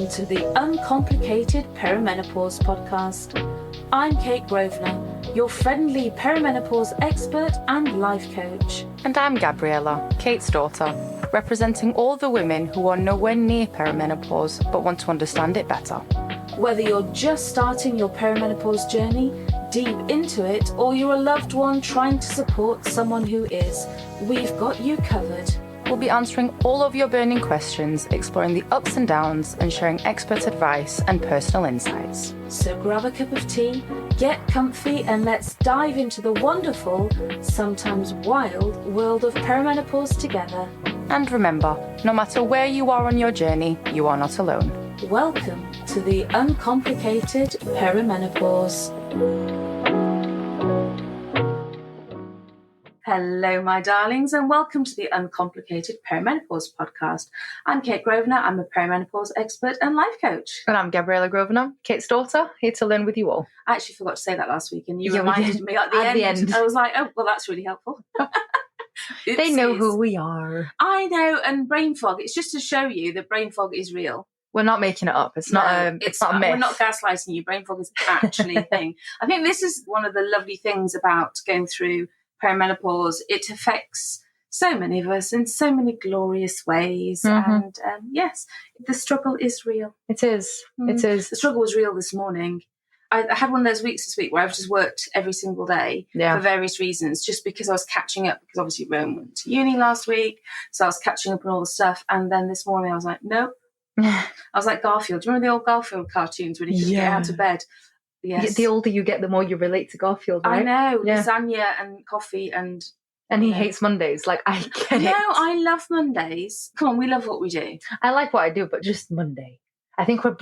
Welcome to the Uncomplicated Perimenopause podcast. I'm Kate Grosvenor, your friendly perimenopause expert and life coach. And I'm Gabriella, Kate's daughter, representing all the women who are nowhere near perimenopause but want to understand it better. Whether you're just starting your perimenopause journey, deep into it, or you're a loved one trying to support someone who is, we've got you covered. We'll be answering all of your burning questions, exploring the ups and downs, and sharing expert advice and personal insights. So grab a cup of tea, get comfy, and let's dive into the wonderful, sometimes wild, world of perimenopause together. And remember, no matter where you are on your journey, you are not alone. Welcome to the Uncomplicated Perimenopause. Hello, my darlings, and welcome to the Uncomplicated Perimenopause podcast. I'm Kate Grosvenor. I'm a perimenopause expert and life coach. And I'm Gabriella Grosvenor, Kate's daughter, here to learn with you all. I actually forgot to say that last week, and you reminded me at the end. I was like, oh, well, that's really helpful. They know who we are. I know, and brain fog, it's just to show you that brain fog is real. We're not making it up. It's not a myth. We're not gaslighting you. Brain fog is actually a thing. I think this is one of the lovely things about going through perimenopause. It affects so many of us in so many glorious ways. And yes, the struggle is real. It is. It is. The struggle was real this morning. I had one of those weeks this week where I've just worked every single day for various reasons, just because I was catching up, because obviously Rome went to uni last week. So I was catching up on all the stuff. And then this morning I was like, nope. I was like Garfield. Do you remember the old Garfield cartoons when he could get out of bed? Yes. The older you get, the more you relate to Garfield, right? I know. Lasagna and coffee and he hates Mondays. Like, I get it. No, I love Mondays. Come on, we love what we do. I like what I do, but just Monday. I think we're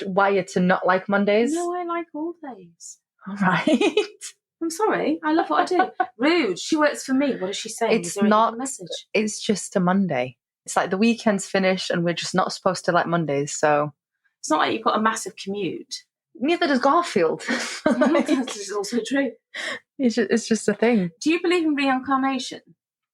wired to not like Mondays. No, I like all days. All right. I'm sorry. I love what I do. Rude. She works for me. What is she saying? It's not a message. It's just a Monday. It's like the weekend's finished and we're just not supposed to like Mondays, so... It's not like you've got a massive commute. Neither does Garfield. That's also true. It's just a thing. Do you believe in reincarnation?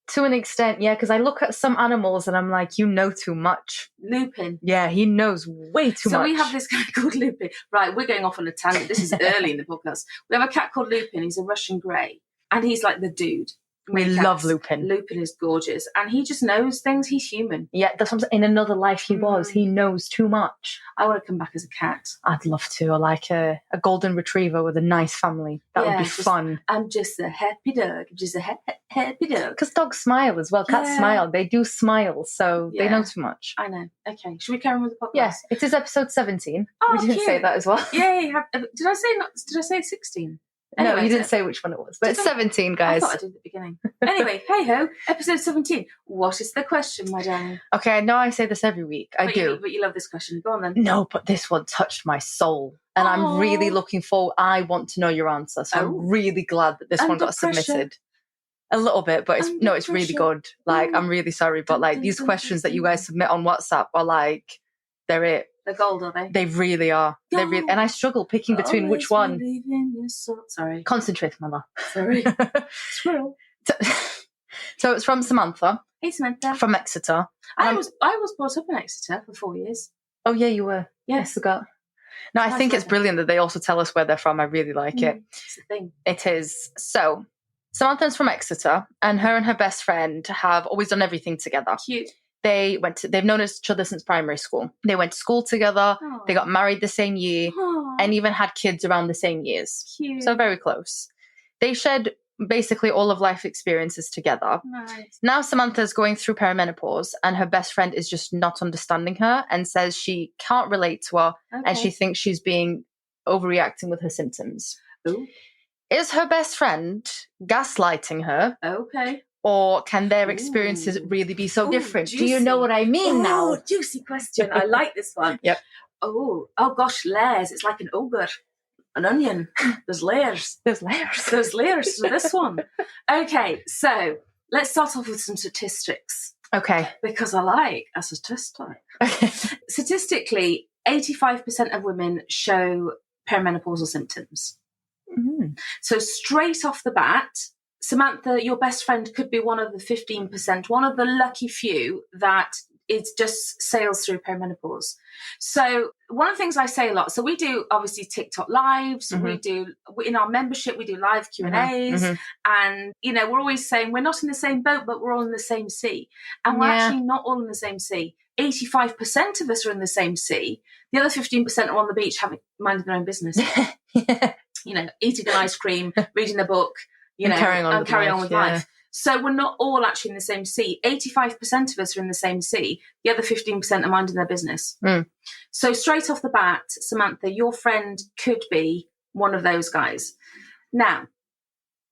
To an extent, yeah, because I look at some animals and I'm like, you know too much. Lupin. Yeah, he knows way too much. So we have this guy called Lupin. Right, we're going off on a tangent. This is early in the podcast. We have a cat called Lupin. He's a Russian grey. And he's like the dude. We love Lupin. Lupin is gorgeous. And he just knows things. He's human. Yeah, that's what I'm saying. In another life he was. He knows too much. I want to come back as a cat. I'd love to. I like a golden retriever with a nice family. That would be fun. I'm just a happy dog. Just a happy dog. Because dogs smile as well. Cats smile. They do smile. So they know too much. I know. Okay. Should we carry on with the podcast? Yeah. It is episode 17. Oh, we didn't say that as well. Yeah. Did I say 16? Anyway, no, you didn't say which one it was, but it's 17, guys. I thought I did at the beginning. Anyway, hey-ho, episode 17. What is the question, my darling? Okay, I know I say this every week. I do. But you love this question. Go on, then. No, but this one touched my soul. And I'm really looking forward. I want to know your answer. So I'm really glad that this one got submitted. A little bit, but it's really good. Like, I'm really sorry, but like these questions that you guys submit on WhatsApp are like, they're it. They're gold, are they? They really are. They really, and I struggle picking between which one. Sorry. Concentrate, mother. Sorry. Squirrel. So it's from Samantha. Hey, Samantha. From Exeter. I was brought up in Exeter for 4 years. Oh, yeah, you were. Yes. I forgot. No, I think it's brilliant that they also tell us where they're from. I really like it. It's the thing. It is. So Samantha's from Exeter, and her best friend have always done everything together. Cute. They've known each other since primary school. They went to school together. Aww. They got married the same year. Aww. And even had kids around the same years. Cute. So very close. They shared basically all of life experiences together. Nice. Now Samantha's going through perimenopause and her best friend is just not understanding her and says she can't relate to her and she thinks she's being overreacting with her symptoms. Ooh. Is her best friend gaslighting her? Okay. Or can their experiences really be so different? Juicy. Do you know what I mean now? Oh, juicy question. I like this one. Yep. Oh gosh, layers. It's like an ogre. An onion. There's layers. There's layers. There's layers to this one. Okay, so let's start off with some statistics. Okay. Because I like a statistic. Okay. Statistically, 85% of women show perimenopausal symptoms. Mm-hmm. So straight off the bat, Samantha, your best friend could be one of the 15%, one of the lucky few that it just sails through perimenopause. So one of the things I say a lot, so we do obviously TikTok lives, we do in our membership, we do live Q&As, and we're always saying we're not in the same boat, but we're all in the same sea. And we're actually not all in the same sea. 85% of us are in the same sea. The other 15% are on the beach having minding their own business. Eating an ice cream, reading a book, and carrying on with life. So we're not all actually in the same sea. 85% of us are in the same sea. The other 15% are minding their business. So straight off the bat, Samantha, your friend could be one of those guys. Now,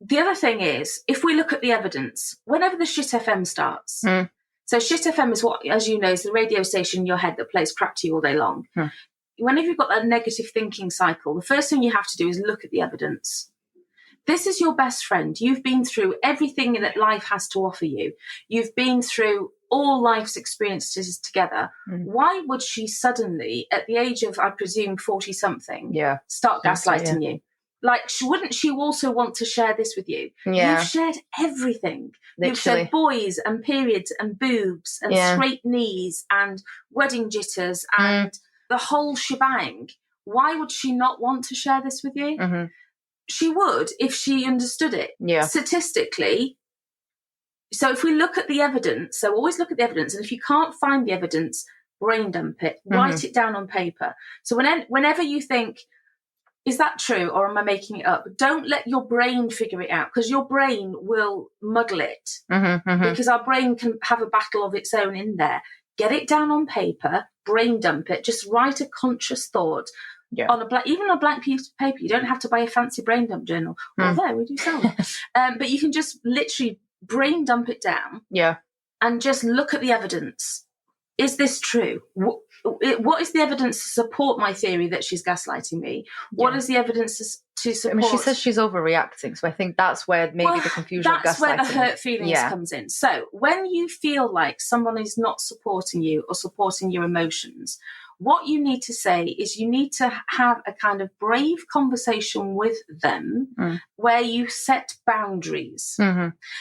the other thing is, if we look at the evidence, whenever the Shit FM starts, so Shit FM is what, as you know, is the radio station in your head that plays crap to you all day long. Whenever you've got that negative thinking cycle, the first thing you have to do is look at the evidence. This is your best friend. You've been through everything that life has to offer you. You've been through all life's experiences together. Why would she suddenly, at the age of, I presume, 40-something, start gaslighting you? Like, wouldn't she also want to share this with you? You've shared everything. Literally. You've shared boys and periods and boobs and straight knees and wedding jitters and the whole shebang. Why would she not want to share this with you? She would if she understood it. Statistically. So if we look at the evidence, so always look at the evidence, and if you can't find the evidence, brain dump it, write it down on paper. So whenever you think, is that true or am I making it up? Don't let your brain figure it out, because your brain will muddle it. Because our brain can have a battle of its own in there. Get it down on paper, brain dump it, just write a conscious thought. On even a blank piece of paper. You don't have to buy a fancy brain dump journal. Although we do sell them. But you can just literally brain dump it down. And just look at the evidence. Is this true? What is the evidence to support my theory that she's gaslighting me? What is the evidence to support? I mean, she says she's overreacting, so I think that's where maybe the confusion of gaslighting. That's where the hurt feelings comes in. So when you feel like someone is not supporting you or supporting your emotions, what you need to say is you need to have a kind of brave conversation with them where you set boundaries.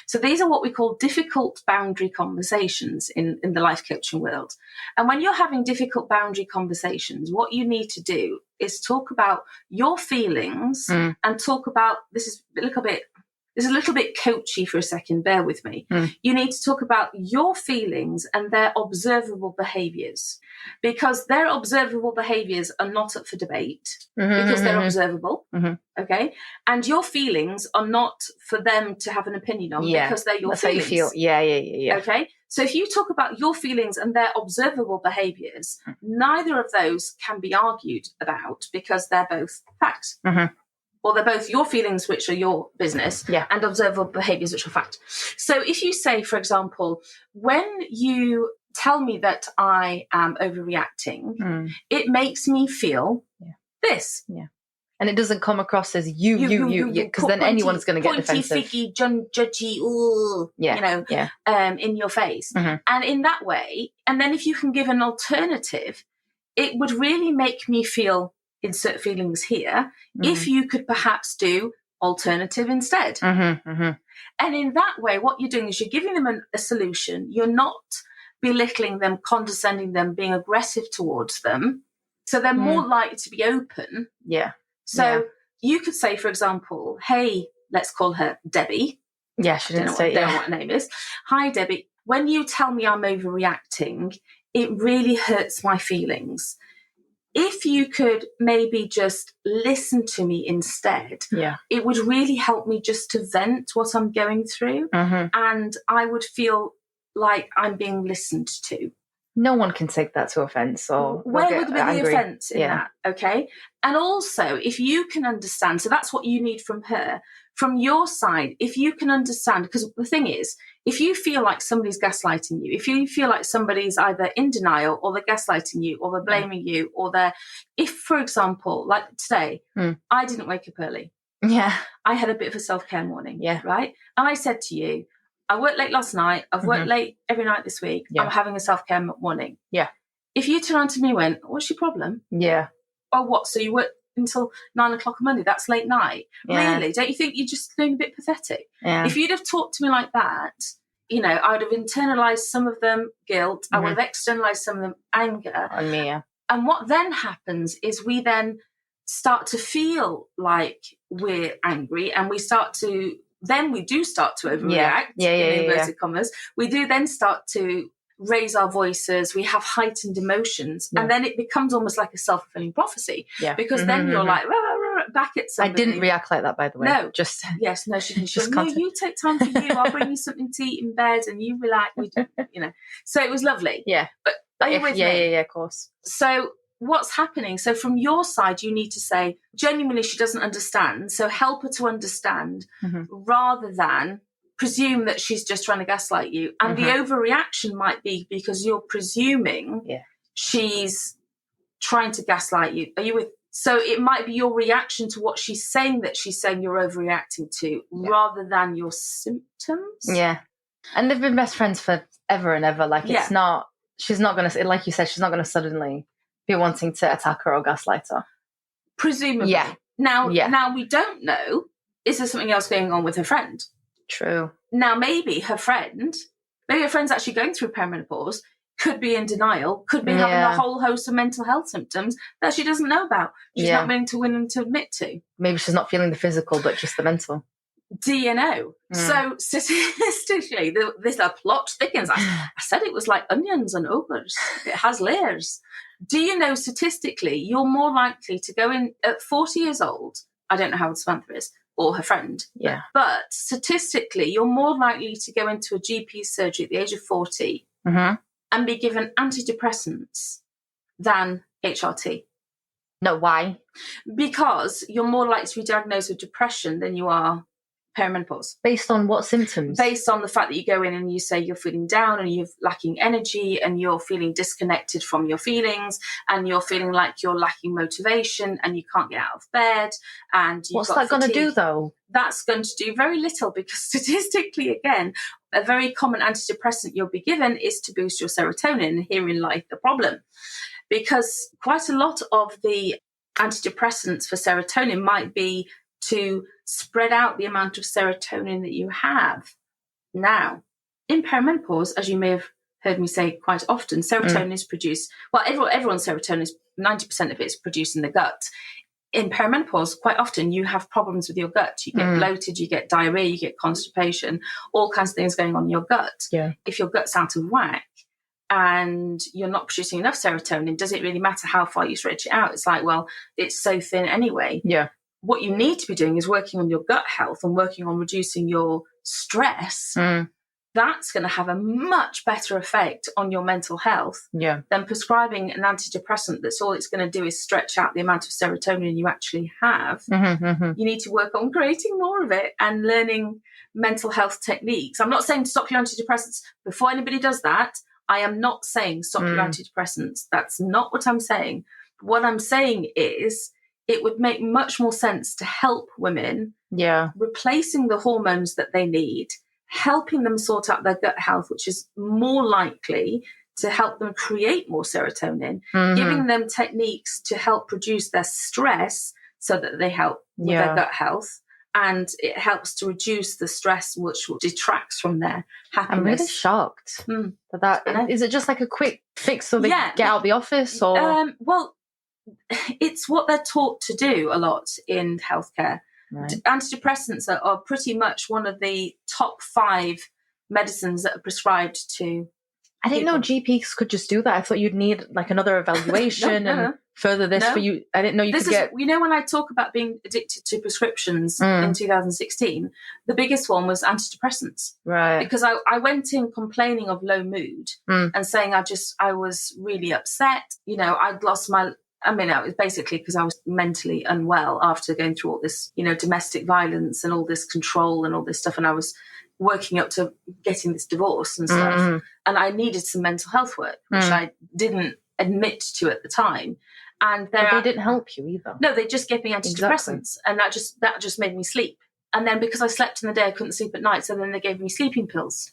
So these are what we call difficult boundary conversations in the life coaching world. And when you're having difficult boundary conversations, what you need to do is talk about your feelings and talk about, this is a little bit coachy for a second, bear with me. You need to talk about your feelings and their observable behaviours, because their observable behaviours are not up for debate because they're observable, okay? And your feelings are not for them to have an opinion on because they're your feelings. How you feel. Yeah. Okay? So if you talk about your feelings and their observable behaviours, neither of those can be argued about because they're both fact. Or they're both your feelings, which are your business, and observable behaviours, which are fact. So if you say, for example, when you tell me that I am overreacting, it makes me feel this. And it doesn't come across as you, because then anyone's going to get defensive. Pointy, figgy, judgy, in your face. And in that way, and then if you can give an alternative, it would really make me feel insert feelings here, if you could perhaps do alternative instead. And in that way, what you're doing is you're giving them a solution. You're not belittling them, condescending them, being aggressive towards them. So they're more likely to be open. So you could say, for example, hey, let's call her Debbie. She didn't say don't know what her name is. Hi, Debbie. When you tell me I'm overreacting, it really hurts my feelings. If you could maybe just listen to me instead, it would really help me just to vent what I'm going through. And I would feel like I'm being listened to. No one can take that to offence. Or where would be the offence in that? Okay. And also, if you can understand, so that's what you need from her. From your side, if you can understand, because the thing is, if you feel like somebody's gaslighting you, if you feel like somebody's either in denial or they're gaslighting you or they're blaming you or if, for example, like today, I didn't wake up early. I had a bit of a self-care morning. Right. And I said to you, I worked late last night. I've worked late every night this week. I'm having a self-care morning. If you turn around to me and went, what's your problem? Oh, what? So you worked until 9 o'clock on Monday? That's late night. Really? Don't you think you're just doing a bit pathetic? If you'd have talked to me like that, I would have internalized some of them guilt. I would have externalized some of them anger. On me, yeah. And what then happens is we then start to feel like we're angry, and we do start to overreact, in inverted commas. We do then start to raise our voices. We have heightened emotions. And then it becomes almost like a self-fulfilling prophecy. Yeah. Because then you're like, back at somebody. I didn't react like that, by the way. No. Yes, no, she didn't. No, you take time for you. I'll bring you something to eat in bed and you relax. So it was lovely. Yeah. But are you with me? Yeah, of course. So what's happening? So from your side, you need to say, genuinely, she doesn't understand. So help her to understand rather than presume that she's just trying to gaslight you. And the overreaction might be because you're presuming she's trying to gaslight you. Are you with? So it might be your reaction to what she's saying that she's saying you're overreacting to rather than your symptoms. Yeah. And they've been best friends for ever and ever. Like, it's not, she's not going to, like you said, she's not going to suddenly be wanting to attack her or gaslight her. Presumably. Yeah. Now we don't know, is there something else going on with her friend? True. Now, maybe her friend's actually going through perimenopause, could be in denial, could be having a whole host of mental health symptoms that she doesn't know about. She's not willing to admit to. Maybe she's not feeling the physical, but just the mental. Do you know? So statistically, this plot thickens. I said it was like onions and ogres. It has layers. Do you know statistically, you're more likely to go in at 40 years old, I don't know how old Samantha is, or her friend. Yeah. But statistically, you're more likely to go into a GP surgery at the age of 40 and be given antidepressants than HRT. No, why? Because you're more likely to be diagnosed with depression than you are perimenopause. Based on what symptoms? Based on the fact that you go in and you say you're feeling down and you're lacking energy and you're feeling disconnected from your feelings and you're feeling like you're lacking motivation and you can't get out of bed and you've What's that going to do, though? That's going to do very little because statistically, again, a very common antidepressant you'll be given is to boost your serotonin, and herein lies the problem. Because quite a lot of the antidepressants for serotonin might be to spread out the amount of serotonin that you have. Now, in perimenopause, as you may have heard me say quite often, serotonin is produced, well, everyone's serotonin is 90% of it is produced in the gut. In perimenopause, quite often you have problems with your gut. You get bloated, you get diarrhea, you get constipation, all kinds of things going on in your gut. Yeah. If your gut's out of whack and you're not producing enough serotonin, does it really matter how far you stretch it out? It's like, well, it's so thin anyway. Yeah. What you need to be doing is working on your gut health and working on reducing your stress. That's going to have a much better effect on your mental health than prescribing an antidepressant that's all it's going to do is stretch out the amount of serotonin you actually have. You need to work on creating more of it and learning mental health techniques. I'm not saying stop your antidepressants. Before anybody does that, I am not saying stop your antidepressants. That's not what I'm saying. What I'm saying is it would make much more sense to help women replacing the hormones that they need, helping them sort out their gut health, which is more likely to help them create more serotonin, giving them techniques to help reduce their stress so that they help with their gut health. And it helps to reduce the stress, which detracts from their happiness. I'm really shocked. Is it just like a quick fix so they get out of the office? Or well, it's what they're taught to do a lot in healthcare. Right. Antidepressants are pretty much one of the top 5 medicines that are prescribed to I didn't know GPs could just do that. I thought you'd need like another evaluation and further this for you. I didn't know you could get... You know, when I talk about being addicted to prescriptions in 2016, the biggest one was antidepressants. Right. Because I went in complaining of low mood and saying I was really upset. You know, I'd lost my... I mean, it was basically because I was mentally unwell after going through all this, you know, domestic violence and all this control and all this stuff. And I was working up to getting this divorce and stuff. And I needed some mental health work, which I didn't admit to at the time. And they didn't help you either. No, they just gave me antidepressants. And that just made me sleep. And then because I slept in the day, I couldn't sleep at night. So then they gave me sleeping pills.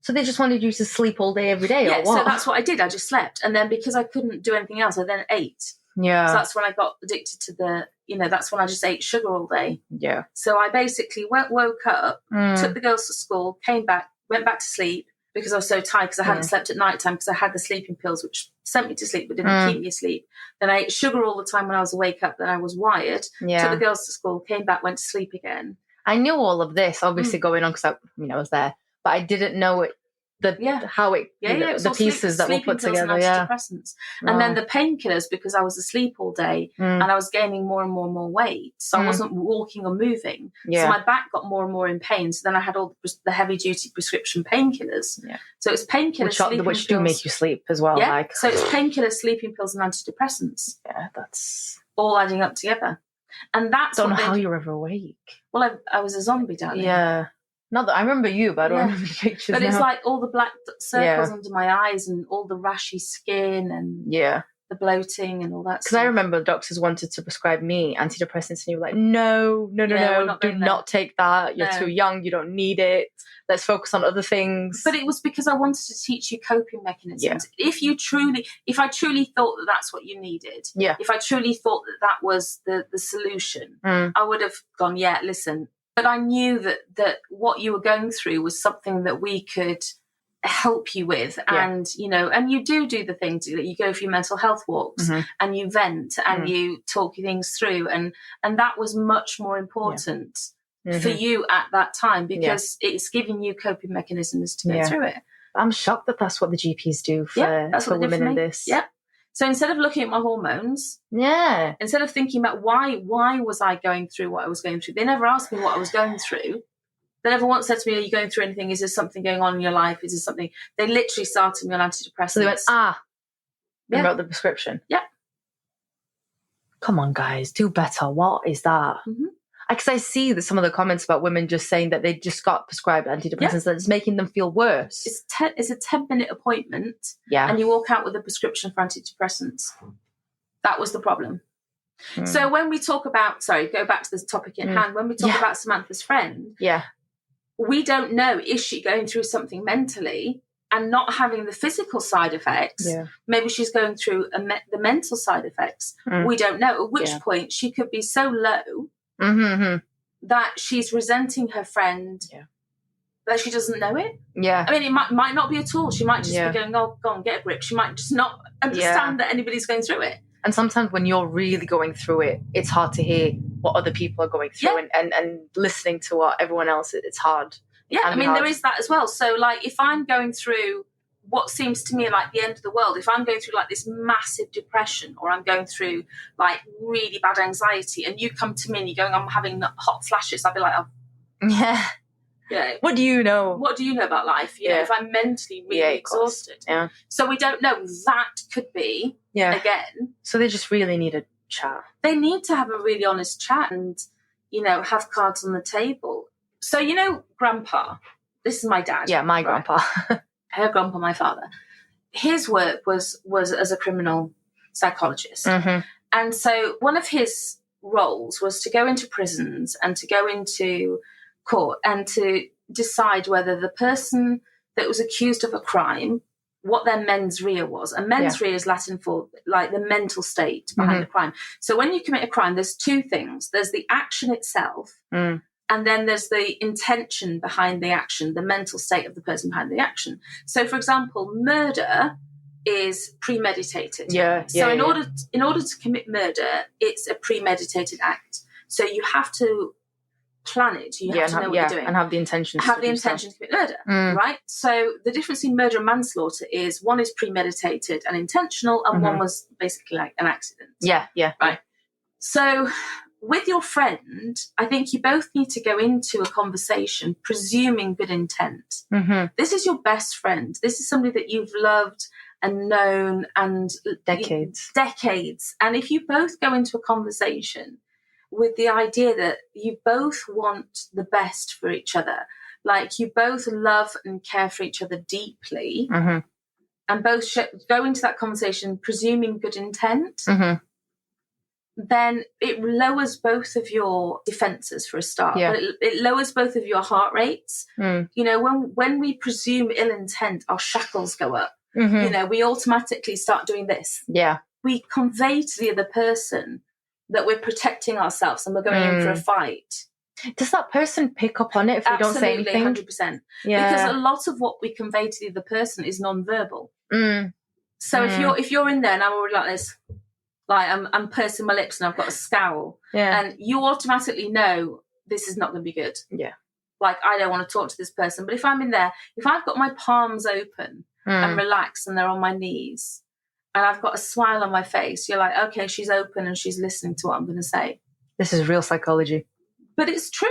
So they just wanted you to sleep all day, every day, or what? So that's what I did. I just slept. And then because I couldn't do anything else, I then ate. Yeah. So that's when I got addicted to that's when I just ate sugar all day. Yeah. So I basically woke up, took the girls to school, came back, went back to sleep because I was so tired because I hadn't slept at night time because I had the sleeping pills which sent me to sleep but didn't keep me asleep. Then I ate sugar all the time when I was awake up, then I was wired, took the girls to school, came back, went to sleep again. I knew all of this obviously going on because I was there, but I didn't know it. How it, the pieces that were put together, antidepressants. And then the painkillers because I was asleep all day and I was gaining more and more weight, so I wasn't walking or moving, so my back got more and more in pain. So then I had all the heavy duty prescription painkillers. So it's painkillers, which do make you sleep as well. So it's painkillers, sleeping pills, and antidepressants. That's all adding up together, and that's don't know how you're ever awake. Well, I was a zombie, darling. Not that I remember you, but I don't remember the pictures. But it's like all the black circles under my eyes and all the rashy skin and the bloating and all that. Because I remember doctors wanted to prescribe me antidepressants, and you were like, no, do not take that. You're too young. You don't need it. Let's focus on other things. But it was because I wanted to teach you coping mechanisms. If I truly thought that that's what you needed, if I truly thought that was the solution, I would have gone, listen. But I knew that what you were going through was something that we could help you with. And, and you do the things that you go for your mental health walks and you vent and you talk things through. And that was much more important for you at that time because it's giving you coping mechanisms to go through it. I'm shocked that that's what the GPs do for women in this. Yeah. So instead of looking at my hormones, instead of thinking about why was I going through what I was going through, they never asked me what I was going through. They never once said to me, are you going through anything? Is there something going on in your life? Is there something? They literally started me on antidepressants. So they went, and wrote the prescription. Yeah. Come on, guys, do better. What is that? Because I see that some of the comments about women just saying that they just got prescribed antidepressants and it's making them feel worse. It's a 10-minute appointment and you walk out with a prescription for antidepressants. That was the problem. So when we talk about, go back to this topic in hand, when we talk about Samantha's friend, we don't know, is she going through something mentally and not having the physical side effects? Maybe she's going through the mental side effects. We don't know, at which point she could be so low that she's resenting her friend that she doesn't know it. I mean, it might not be at all. She might just be going, oh, go on, get a grip. She might just not understand that anybody's going through it. And sometimes when you're really going through it, it's hard to hear what other people are going through and listening to what everyone else, it's hard. I mean, there is that as well. So, like, if I'm going through what seems to me like the end of the world, if I'm going through like this massive depression or I'm going through like really bad anxiety and you come to me and you're going, I'm having hot flashes, I'd be like, what do you know? What do you know about life? You know, if I'm mentally really exhausted. So we don't know. That could be, again. So they just really need a chat. They need to have a really honest chat and, have cards on the table. So, Grandpa, this is my dad. Yeah, my grandpa. Her grandpa, my father. His work was as a criminal psychologist. And so one of his roles was to go into prisons and to go into court and to decide whether the person that was accused of a crime, what their mens rea was. And mens rea is Latin for like the mental state behind the crime. So when you commit a crime, there's two things. There's the action itself, and then there's the intention behind the action, the mental state of the person behind the action. So, for example, murder is premeditated. So in order to commit murder, it's a premeditated act. So you have to plan it. You have to know what you're doing. And have the intention to commit murder, right? So the difference between murder and manslaughter is one is premeditated and intentional, and one was basically like an accident. Right. So with your friend, I think you both need to go into a conversation presuming good intent. This is your best friend. This is somebody that you've loved and known and decades. And if you both go into a conversation with the idea that you both want the best for each other, like you both love and care for each other deeply, and both go into that conversation presuming good intent, then it lowers both of your defenses for a start. But it lowers both of your heart rates. When we presume ill intent, our shackles go up. We automatically start doing this. We convey to the other person that we're protecting ourselves and we're going in for a fight. Does that person pick up on it if we don't say anything? Absolutely, 100%. Yeah. Because a lot of what we convey to the other person is non-verbal. So if you're in there and I'm already like this, like I'm pursing my lips and I've got a scowl, and you automatically know this is not going to be good. Yeah. Like, I don't want to talk to this person. But if I'm in there, if I've got my palms open and relaxed and they're on my knees and I've got a smile on my face, you're like, okay, she's open and she's listening to what I'm going to say. This is real psychology. But it's true,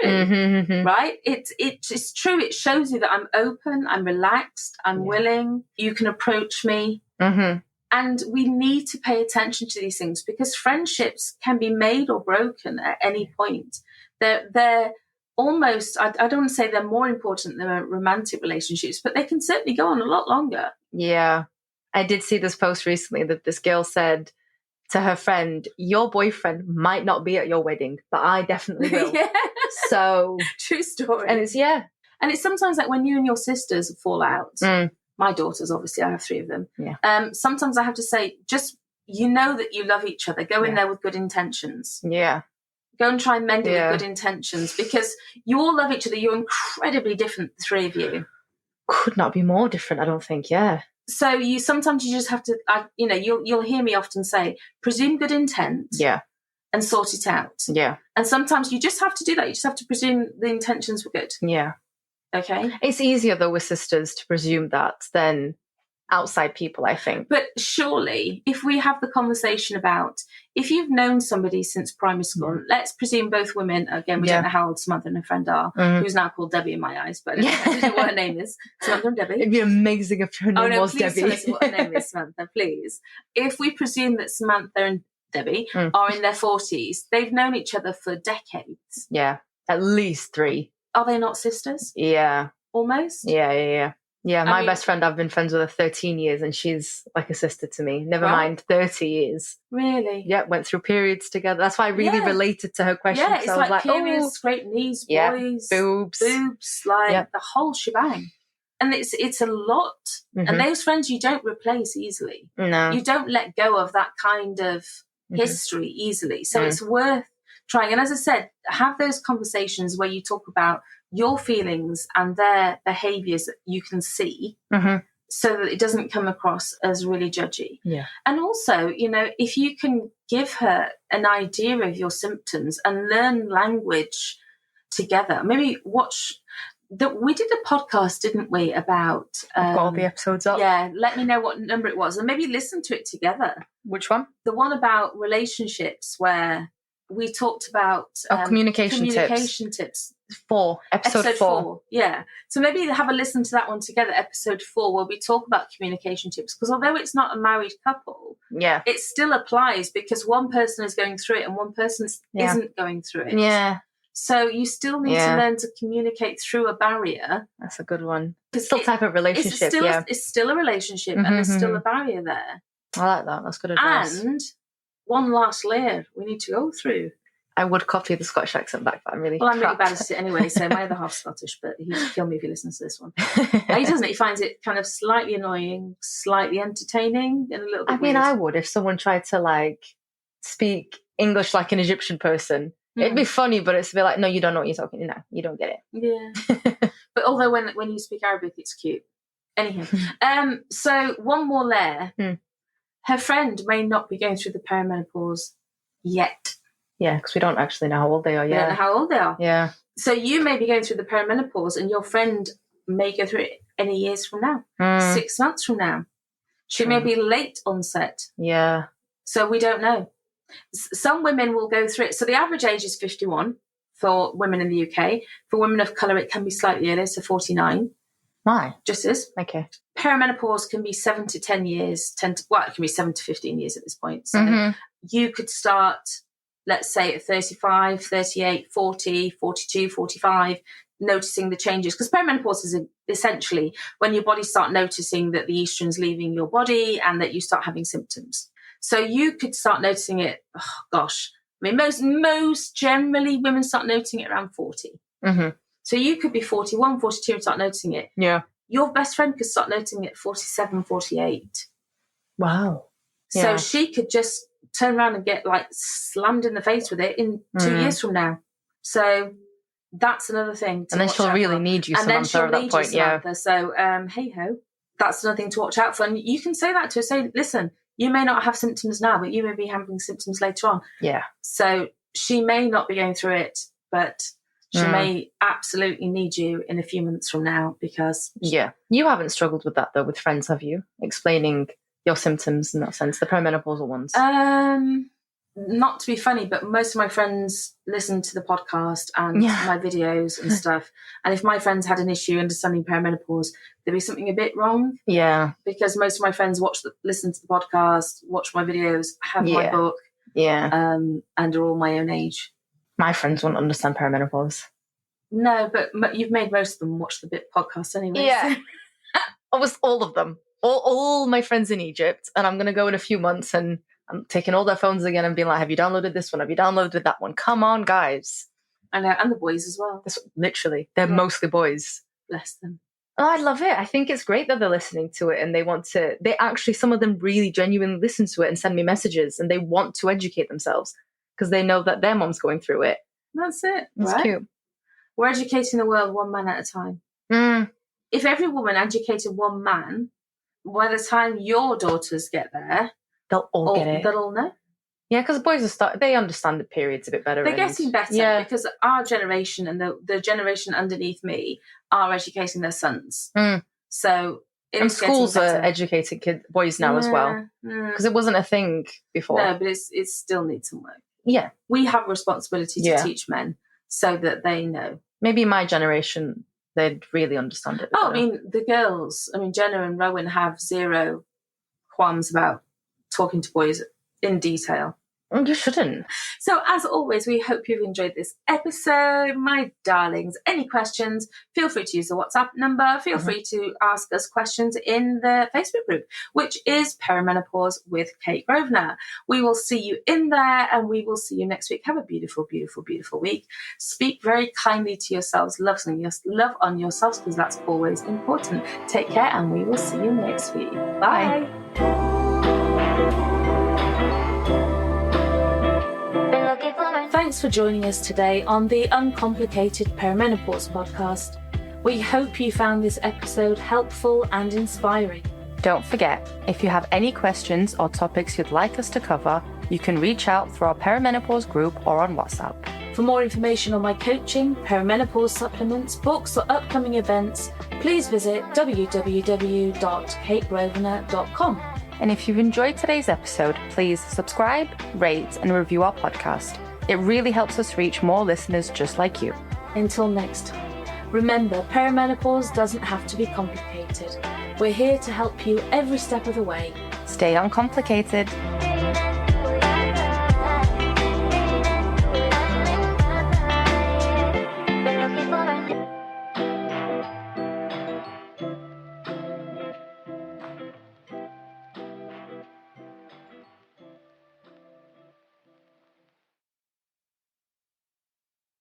right? It's true. It shows you that I'm open, I'm relaxed, I'm willing, you can approach me. And we need to pay attention to these things because friendships can be made or broken at any point. They're almost, I don't want to say they're more important than romantic relationships, but they can certainly go on a lot longer. Yeah. I did see this post recently that this girl said to her friend, your boyfriend might not be at your wedding, but I definitely will. So true story. And it's sometimes like when you and your sisters fall out. My daughters, obviously, I have 3 of them. Yeah. Sometimes I have to say, just, you know that you love each other. Go in there with good intentions. Yeah. Go and try and mend it with good intentions because you all love each other. You're incredibly different, the 3 of you. Could not be more different, I don't think, So sometimes you just have to, you'll hear me often say, presume good intent. Yeah. And sort it out. Yeah. And sometimes you just have to do that. You just have to presume the intentions were good. Yeah. Okay. It's easier though with sisters to presume that than outside people, I think. But surely, if we have the conversation about if you've known somebody since primary school, let's presume both women, again, we don't know how old Samantha and her friend are, who's now called Debbie in my eyes, but I don't know what her name is. Samantha and Debbie. It'd be amazing if her name was Debbie. Please tell us what her name is, Samantha, please. If we presume that Samantha and Debbie are in their 40s, they've known each other for decades. Yeah, at least 3. Are they not sisters? Yeah. Almost? Yeah, my best friend, I've been friends with her 13 years and she's like a sister to me. Never mind 30 years. Really? Yeah, went through periods together. That's why I really related to her question. Yeah, it's I was like periods, scraped knees, boys, boobs, the whole shebang. And it's a lot. And those friends you don't replace easily. No. You don't let go of that kind of history easily. So it's worth trying. And as I said, have those conversations where you talk about your feelings and their behaviours that you can see so that it doesn't come across as really judgy. Yeah. And also, if you can give her an idea of your symptoms and learn language together, maybe we did a podcast, didn't we, about... I've got all the episodes up. Yeah, let me know what number it was and maybe listen to it together. Which one? The one about relationships where we talked about... communication tips. 4. Episode 4. Yeah. So maybe have a listen to that one together, episode 4, where we talk about communication tips. Because although it's not a married couple, it still applies because one person is going through it and one person isn't going through it. Yeah. So you still need to learn to communicate through a barrier. That's a good one. It's still type of relationship, it's still a relationship and there's still a barrier there. I like that. That's good advice. And one last layer we need to go through. I would copy the Scottish accent back, but I'm really really bad at it anyway, so my other half's Scottish, but he'd kill me if he listens to this one. He doesn't. He finds it kind of slightly annoying, slightly entertaining, and a little bit weird. I would if someone tried to, speak English like an Egyptian person. It'd be funny, but it's a bit like, no, you don't know what you're talking. No, you don't get it. Yeah. But although when you speak Arabic, it's cute. Anyhow, so one more layer. Her friend may not be going through the perimenopause yet. Yeah, because we don't actually know how old they are yet. We don't know how old they are. Yeah. So you may be going through the perimenopause and your friend may go through it any years from now, 6 months from now. She may be late onset. Yeah. So we don't know. Some women will go through it. So the average age is 51 for women in the UK. For women of colour, it can be slightly earlier, so 49. Why? Just as. Okay. Perimenopause can be 7 to 10 years. It can be 7 to 15 years at this point. So you could start, let's say, at 35, 38, 40, 42, 45, noticing the changes. Because perimenopause is essentially when your body starts noticing that the estrogen's leaving your body and that you start having symptoms. So you could start noticing it, most generally women start noticing it around 40. So you could be 41, 42 and start noticing it. Yeah. Your best friend could start noticing it at 47, 48. Wow. So she could just turn around and get slammed in the face with it in 2 years from now. So That's another thing to And then she'll really need you, Samantha, at that point. Samantha. So, hey-ho, that's another thing to watch out for. And you can say that to her. Say, listen, you may not have symptoms now, but you may be having symptoms later on. Yeah. So she may not be going through it, but she may absolutely need you in a few months from now because... Yeah. You haven't struggled with that, though, with friends, have you? Explaining your symptoms in that sense, the perimenopausal ones. Not to be funny, but most of my friends listen to the podcast and my videos and stuff. And if my friends had an issue understanding perimenopause, there'd be something a bit wrong. Yeah. Because most of my friends listen to the podcast, watch my videos, have my book. Yeah. And are all my own age. My friends won't understand perimenopause. No, but you've made most of them watch the bit podcast anyway. Yeah. Almost all of them. All my friends in Egypt. And I'm going to go in a few months and I'm taking all their phones again and being like, have you downloaded this one? Have you downloaded that one? Come on, guys. I know, and the boys as well. Literally, they're mostly boys. Bless them. Oh, I love it. I think it's great that they're listening to it and they actually, some of them really genuinely listen to it and send me messages and they want to educate themselves because they know that their mom's going through it. That's it. It's right? Cute. We're educating the world one man at a time. If every woman educated one man, by the time your daughters get there, they'll all get it. They'll all know. Yeah, because boys they understand the periods a bit better. They're getting better because our generation and the generation underneath me are educating their sons. So and schools are educating boys now as well because it wasn't a thing before. No, but it still needs some work. Yeah, we have a responsibility to teach men so that they know. Maybe my generation, they'd really understand it. I mean, the girls. I mean, Jenna and Rowan have zero qualms about talking to boys in detail. You shouldn't. So, as always, we hope you've enjoyed this episode. My darlings, any questions, feel free to use the WhatsApp number. Feel free to ask us questions in the Facebook group, which is Perimenopause with Kate Grosvenor. We will see you in there and we will see you next week. Have a beautiful, beautiful, beautiful week. Speak very kindly to yourselves. Love on yourselves because that's always important. Take care and we will see you next week. Bye. Thanks for joining us today on the Uncomplicated Perimenopause podcast. We hope you found this episode helpful and inspiring. Don't forget, if you have any questions or topics you'd like us to cover, you can reach out through our perimenopause group or on WhatsApp. For more information on my coaching, perimenopause supplements, books or upcoming events, please visit www.kategrosvenor.com. And if you've enjoyed today's episode, please subscribe, rate, and review our podcast. It really helps us reach more listeners just like you. Until next time, remember, perimenopause doesn't have to be complicated. We're here to help you every step of the way. Stay uncomplicated.